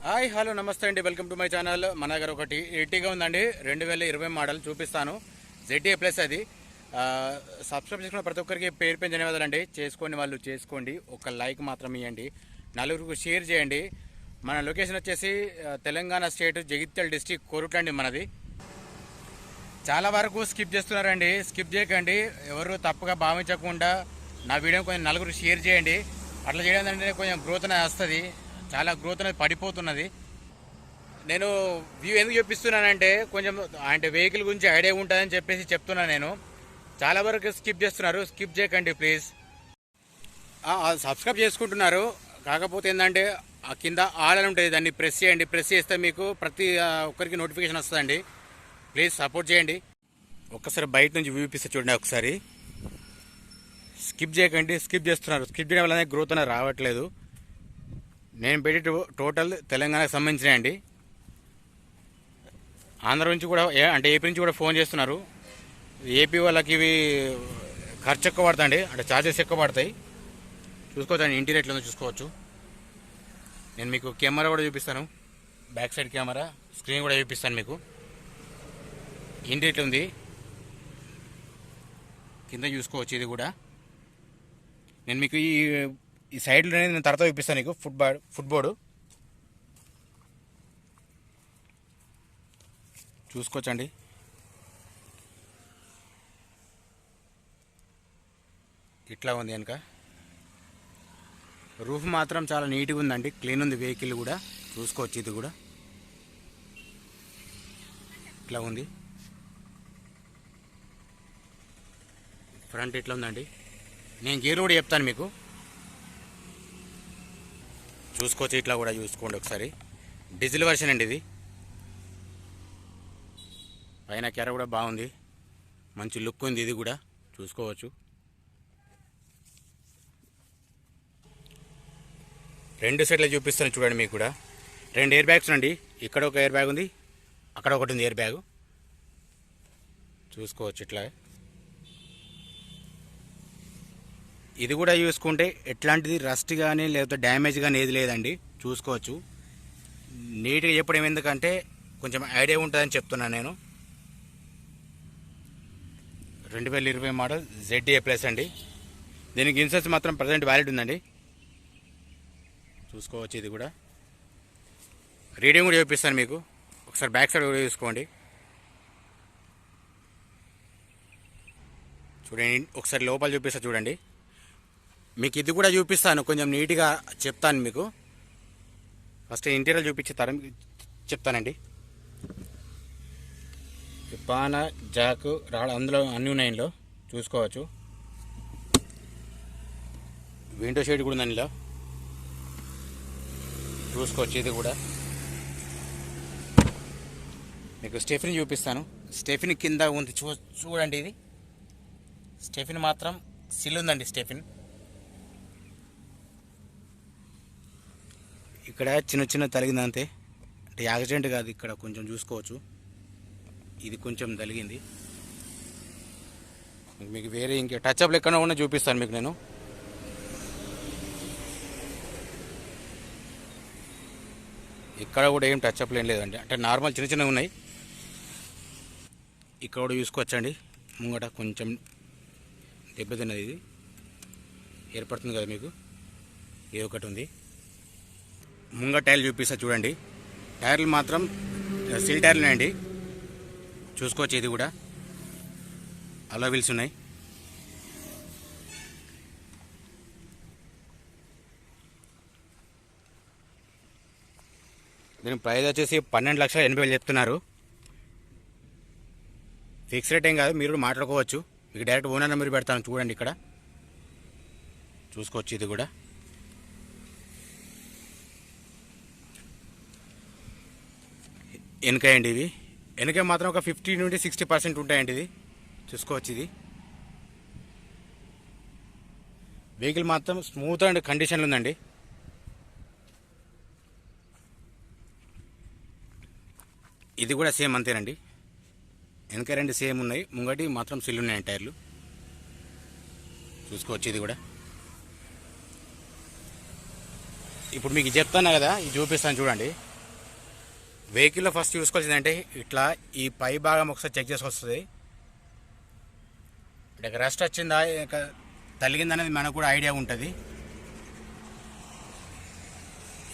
Hi hello నమస్తే అండి, welcome to my channel. మన దగ్గర ఒకటి ఎర్టిగా ఉందండి, 2020 మోడల్ చూపిస్తాను. ZTA ప్లస్ అది. సబ్స్క్రైబ్ చేసుకున్న ప్రతి ఒక్కరికి పేరు పేరు ధన్యవాదాలండి. చేసుకోండి, వాళ్ళు చేసుకోండి. ఒక లైక్ మాత్రం ఇవ్వండి, నలుగురికి షేర్ చేయండి. మన లొకేషన్ వచ్చేసి తెలంగాణ స్టేట్, జగిత్యాల డిస్టిక్, కోరుట్ల అండి మనది. చాలా వరకు స్కిప్ చేస్తున్నారండి, స్కిప్ చేయకండి. ఎవరు తప్పుగా భావించకుండా నా వీడియో కొంచెం నలుగురు షేర్ చేయండి. అట్లా చేయడం అంటే కొంచెం గ్రోత్ అనేది వస్తుంది, చాలా గ్రోత్ అనేది పడిపోతున్నది. నేను వ్యూ ఎందుకు చూపిస్తున్నానంటే కొంచెం అంటే వెహికల్ గురించి ఐడియా ఉంటుందని చెప్పేసి చెప్తున్నాను. నేను చాలా వరకు స్కిప్ చేస్తున్నారు, స్కిప్ చేయకండి ప్లీజ్. సబ్స్క్రైబ్ చేసుకుంటున్నారు, కాకపోతే ఏంటంటే ఆ కింద ఆల్ అని ఉంటుంది, దాన్ని ప్రెస్ చేయండి. ప్రెస్ చేస్తే మీకు ప్రతి ఒక్కరికి నోటిఫికేషన్ వస్తుందండి. ప్లీజ్ సపోర్ట్ చేయండి. ఒక్కసారి బయట నుంచి వ్యూ చూపిస్తే చూడండి ఒకసారి. స్కిప్ చేయకండి, స్కిప్ చేస్తున్నారు. స్కిప్ చేయడం వల్ల గ్రోత్ అనేది రావట్లేదు. నేను పెట్టి టోటల్ తెలంగాణకు సంబంధించినవి అండి. ఆంధ్ర నుంచి కూడా అంటే ఏపీ నుంచి కూడా ఫోన్ చేస్తున్నారు. ఏపీ వాళ్ళకి ఇవి ఖర్చు ఎక్కువ పడుతుంది, అంటే ఛార్జెస్ ఎక్కువ పడతాయి. చూసుకోవచ్చండి, ఇంటీరియర్ ఎట్లా ఉందో చూసుకోవచ్చు. నేను మీకు కెమెరా కూడా చూపిస్తాను, బ్యాక్ సైడ్ కెమెరా, స్క్రీన్ కూడా చూపిస్తాను మీకు. ఇంటీరియర్ ఉంది, కింద చూసుకోవచ్చు. ఇది కూడా నేను మీకు ఈ సైడ్లో నేను తర్వాత చూపిస్తాను నీకు. ఫుట్బోర్డు చూసుకోవచ్చండి. ఇట్లా ఉంది వెనక. రూఫ్ మాత్రం చాలా నీట్గా ఉందండి, క్లీన్ ఉంది. వెహికల్ కూడా చూసుకోవచ్చు. ఇది కూడా ఇట్లా ఉంది. ఫ్రంట్ ఇట్లా ఉందండి. నేను గేర్ కూడా చెప్తాను మీకు, చూసుకోవచ్చు. ఇట్లా కూడా చూసుకోండి ఒకసారి. డీజిల్ వర్షన్ అండి ఇది. పైన కెర కూడా బాగుంది, మంచి లుక్ ఉంది. ఇది కూడా చూసుకోవచ్చు. రెండు సెట్లు చూపిస్తాను చూడండి మీకు కూడా. 2 ఎయిర్ బ్యాగ్స్ అండి. ఇక్కడ ఒక ఎయిర్ బ్యాగ్ ఉంది, అక్కడ ఒకటి ఉంది ఎయిర్ బ్యాగ్. చూసుకోవచ్చు ఇట్లా. ఇది కూడా చూసుకుంటే ఎట్లాంటిది రస్ట్ కానీ లేకపోతే డ్యామేజ్ కానీ ఏది లేదండి. చూసుకోవచ్చు. నీట్గా చెప్పడం ఎందుకంటే కొంచెం ఐడియా ఉంటుందని చెప్తున్నాను నేను. 2020 మోడల్ ZTA ప్లస్ అండి. దీనికి ఇన్సూరెన్స్ మాత్రం ప్రజెంట్ వ్యాలిడ్ ఉందండి. చూసుకోవచ్చు. ఇది కూడా రీడింగ్ కూడా చూపిస్తాను మీకు. ఒకసారి బ్యాక్ సైడ్ కూడా చూసుకోండి. చూడండి, ఒకసారి లోపల చూపిస్తా చూడండి. మీకు ఇది కూడా చూపిస్తాను, కొంచెం నీట్గా చెప్తాను మీకు. ఫస్ట్ ఇంటీరియర్ చూపించి చెప్తానండి. పాన జాకు రాళ్ళ అందులో అన్నీ ఉన్నాయిలో చూసుకోవచ్చు. విండో షేడ్ కూడా ఉంది అందులో చూసుకోవచ్చు. ఇది కూడా మీకు స్టెఫిన్ చూపిస్తాను. స్టెఫిన్ కింద ఉంది చూడండి. ఇది స్టెఫిన్ మాత్రం సిల్ ఉందండి. స్టెఫిన్ ఇక్కడ చిన్న చిన్న తలిగింది అంతే, అంటే యాక్సిడెంట్ కాదు. ఇక్కడ కొంచెం చూసుకోవచ్చు, ఇది కొంచెం తలిగింది. మీకు వేరే ఇంకే టచ్అప్లు ఎక్కడ ఉన్నా చూపిస్తాను మీకు నేను. ఇక్కడ కూడా ఏం టచ్అప్లు ఏం లేదండి, అంటే నార్మల్ చిన్న చిన్నవి ఉన్నాయి. ఇక్కడ కూడా చూసుకోవచ్చండి. ముంగట కొంచెం దెబ్బతిన్నది, ఇది ఏర్పడుతుంది కదా మీకు. ఏ ఒకటి ఉంది. ముంగ టైర్లు చూపిస్తా చూడండి. టైర్లు మాత్రం సిల్ టైర్లు ఉన్నాయండి. చూసుకోవచ్చు. ఇది కూడా అలా వీల్స్ ఉన్నాయి. దీని ప్రైస్ వచ్చేసి 12,80,000 చెప్తున్నారు. ఫిక్స్ రేట్ ఏం కాదు, మీరు మాట్లాడుకోవచ్చు. మీకు డైరెక్ట్ ఓనర్ నెంబర్ పెడతాను చూడండి. ఇక్కడ చూసుకోవచ్చు. ఇది కూడా వెనకాయండి. ఇవి వెనక మాత్రం ఒక 50 నుండి 60% ఉంటాయండి. ఇది చూసుకోవచ్చు. ఇది వెహికల్ మాత్రం స్మూత్ అండ్ కండిషన్లో ఉందండి. ఇది కూడా సేమ్ అంతేనండి. వెనక 2 సేమ్ ఉన్నాయి, ముంగటి మాత్రం సిల్ ఉన్నాయి టైర్లు. చూసుకోవచ్చు. ఇది కూడా ఇప్పుడు మీకు చెప్తాను కదా, ఇది చూపిస్తాను చూడండి. వెహికల్లో ఫస్ట్ చూసుకోవాల్సిందంటే ఇట్లా ఈ పై భాగం ఒకసారి చెక్ చేసుకొస్తుంది. అంటే రస్ట్ వచ్చిందా తలిగిందనేది మనకు కూడా ఐడియా ఉంటుంది.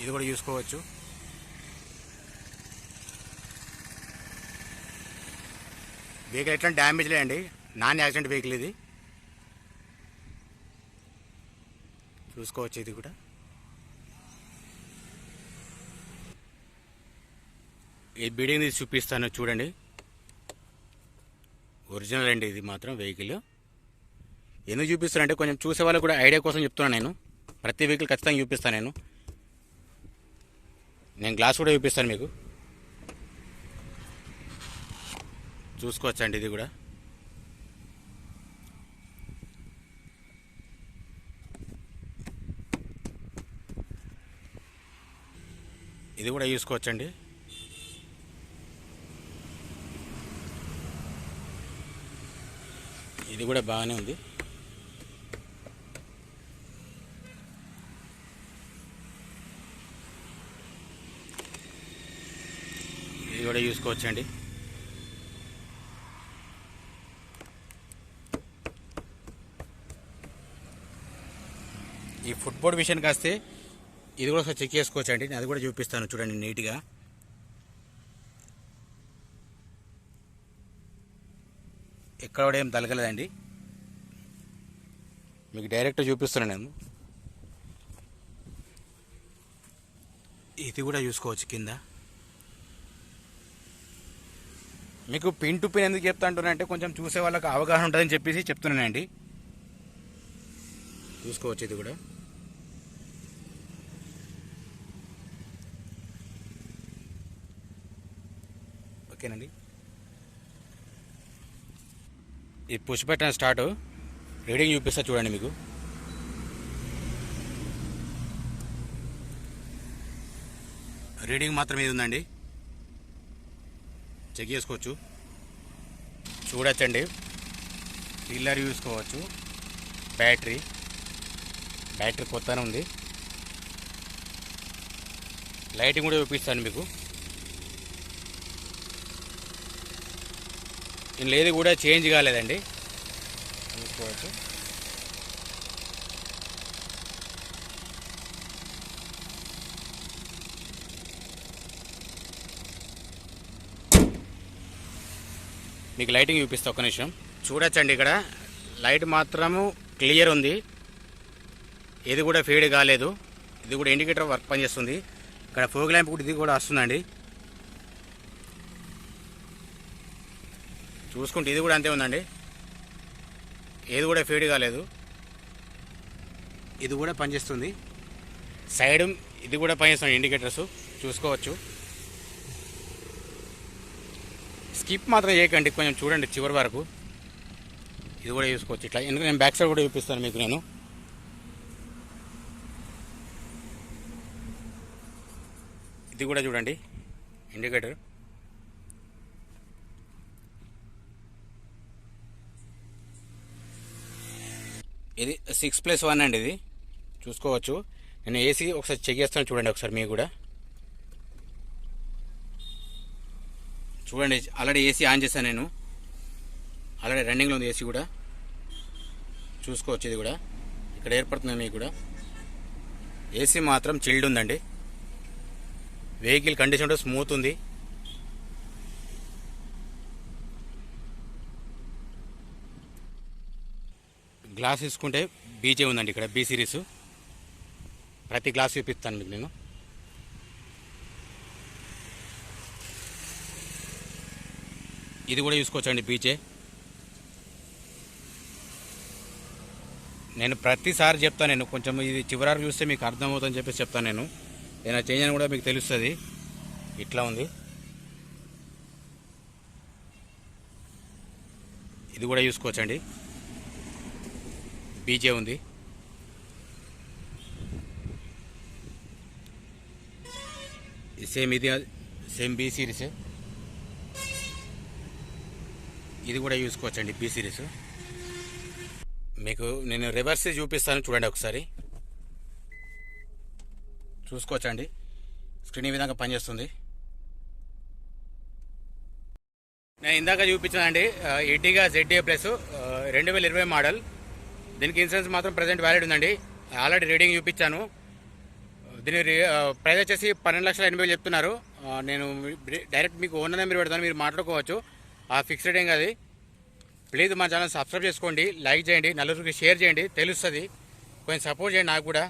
ఇది కూడా చూసుకోవచ్చు. వెహికల్ ఎట్లా డ్యామేజ్ లేదండి, నాన్ యాక్సిడెంట్ వెహికల్ ఇది. చూసుకోవచ్చు. ఇది కూడా ఈ బిల్డింగ్ తీసి చూపిస్తాను చూడండి. ఒరిజినల్ అండి ఇది మాత్రం వెహికల్. ఎందుకు చూపిస్తానంటే కొంచెం చూసే వాళ్ళకు కూడా ఐడియా కోసం చెప్తున్నాను. నేను ప్రతి వెహికల్ ఖచ్చితంగా చూపిస్తాను. నేను గ్లాస్ కూడా చూపిస్తాను మీకు, చూసుకోవచ్చండి. ఇది కూడా చూసుకోవచ్చండి. ఇది కూడా బాగానే ఉంది. ఇది కూడా చూసుకోవచ్చండి. ఈ ఫుట్బోర్డ్ విషయానికి వస్తే ఇది కూడా ఒకసారి చెక్ చేసుకోవచ్చండి. అది కూడా చూపిస్తాను చూడండి నీట్గా. ఎక్కడ కూడా ఏం తలగలేదండి, మీకు డైరెక్ట్ చూపిస్తున్నాను నేను. ఇది కూడా చూసుకోవచ్చు కింద. మీకు పిన్ టు పిన్ ఎందుకు చెప్తా అంటున్నానంటే కొంచెం చూసే వాళ్ళకి అవగాహన ఉంటుందని చెప్పేసి చెప్తున్నానండి. చూసుకోవచ్చు. ఇది కూడా ఓకేనండి. ఈ పుష్ బటన్ స్టార్ట్ రీడింగ్ చూపిస్తా చూడండి. మీకు రీడింగ్ మాత్రం ఇది ఉందండి, చెక్ చేసుకోవచ్చు. చూడొచ్చండి. పిల్లర్ చూసుకోవచ్చు. బ్యాటరీ కొత్తనే ఉంది. లైటింగ్ కూడా చూపిస్తాను మీకు. ఇందులో ఏది కూడా చేంజ్ కాలేదండి, చూసుకోవచ్చు. మీకు లైటింగ్ చూపిస్తా ఒక్క నిమిషం. చూడొచ్చండి. ఇక్కడ లైట్ మాత్రము క్లియర్ ఉంది, ఏది కూడా ఫేడ్ కాలేదు. ఇది కూడా ఇండికేటర్ వర్క్ పనిచేస్తుంది. ఇక్కడ ఫోగ్ ల్యాంప్ కూడా ఇది కూడా వస్తుందండి. చూసుకుంటే ఇది కూడా అంతే ఉందండి, ఏది కూడా ఫేడ్ కాలేదు. ఇది కూడా పనిచేస్తుంది. సైడ్ ఇది కూడా పనిచేస్తుంది ఇండికేటర్స్, చూసుకోవచ్చు. స్కిప్ మాత్రం చేయకండి, కొంచెం చూడండి చివరి వరకు. ఇది కూడా చూసుకోవచ్చు ఇట్లా. ఎందుకంటే నేను బ్యాక్ సైడ్ కూడా చూపిస్తాను మీకు. నేను ఇది కూడా చూడండి ఇండికేటర్. ఇది 6+1 అండి. ఇది చూసుకోవచ్చు. నేను ఏసీ ఒకసారి చెక్ చేస్తాను చూడండి ఒకసారి మీకు కూడా. చూడండి ఆల్రెడీ ఏసీ ఆన్ చేశాను నేను, ఆల్రెడీ రన్నింగ్లో ఉంది ఏసీ కూడా. చూసుకోవచ్చు. ఇది కూడా ఇక్కడ ఏర్పడుతుంది మీకు కూడా. ఏసీ మాత్రం చిల్డ్ ఉందండి. వెహికల్ కండిషన్ కూడా స్మూత్ ఉంది. గ్లాస్ తీసుకుంటే బీజే ఉందండి ఇక్కడ, బీ సిరీస్. ప్రతి గ్లాస్ చూపిస్తాను మీకు నేను. ఇది కూడా చూసుకోవచ్చండి బీజే. నేను ప్రతిసారి చెప్తాను, నేను కొంచెం ఇది చివరి చూస్తే మీకు అర్థమవుతుందని చెప్పేసి చెప్తాను. నేను ఏదైనా చేంజ్ అని కూడా మీకు తెలుస్తుంది. ఇట్లా ఉంది. ఇది కూడా చూసుకోవచ్చండి, బీజే ఉంది. ఇది సేమ్ బీ సిరీస్. ఇది కూడా చూసుకోవచ్చండి బీ సిరీస్. మీకు నేను రివర్స్ చూపిస్తాను చూడండి ఒకసారి. చూసుకోవచ్చండి స్క్రీన్ ఈ విధంగా పనిచేస్తుంది. నేను ఇందాక చూపించానండి ఎర్టిగా ZA ప్లస్ 2020 మోడల్. దీనికి ఇన్సూరెన్స్ మాత్రం ప్రజెంట్ వ్యాలిడ్ ఉందండి. ఆల్రెడీ రీడింగ్ చూపించాను. దీని ప్రైస్ వచ్చేసి 12,80,000 చెప్తున్నారు. నేను డైరెక్ట్ మీకు ఓనర్ నెంబర్ పెడతాను, మీరు మాట్లాడుకోవచ్చు. ఆ ఫిక్స్ రేటింగ్ అది. ప్లీజ్ మా ఛానల్ సబ్స్క్రైబ్ చేసుకోండి, లైక్ చేయండి, నలుగురికి షేర్ చేయండి, తెలుస్తుంది. కొంచెం సపోర్ట్ చేయండి నాకు కూడా.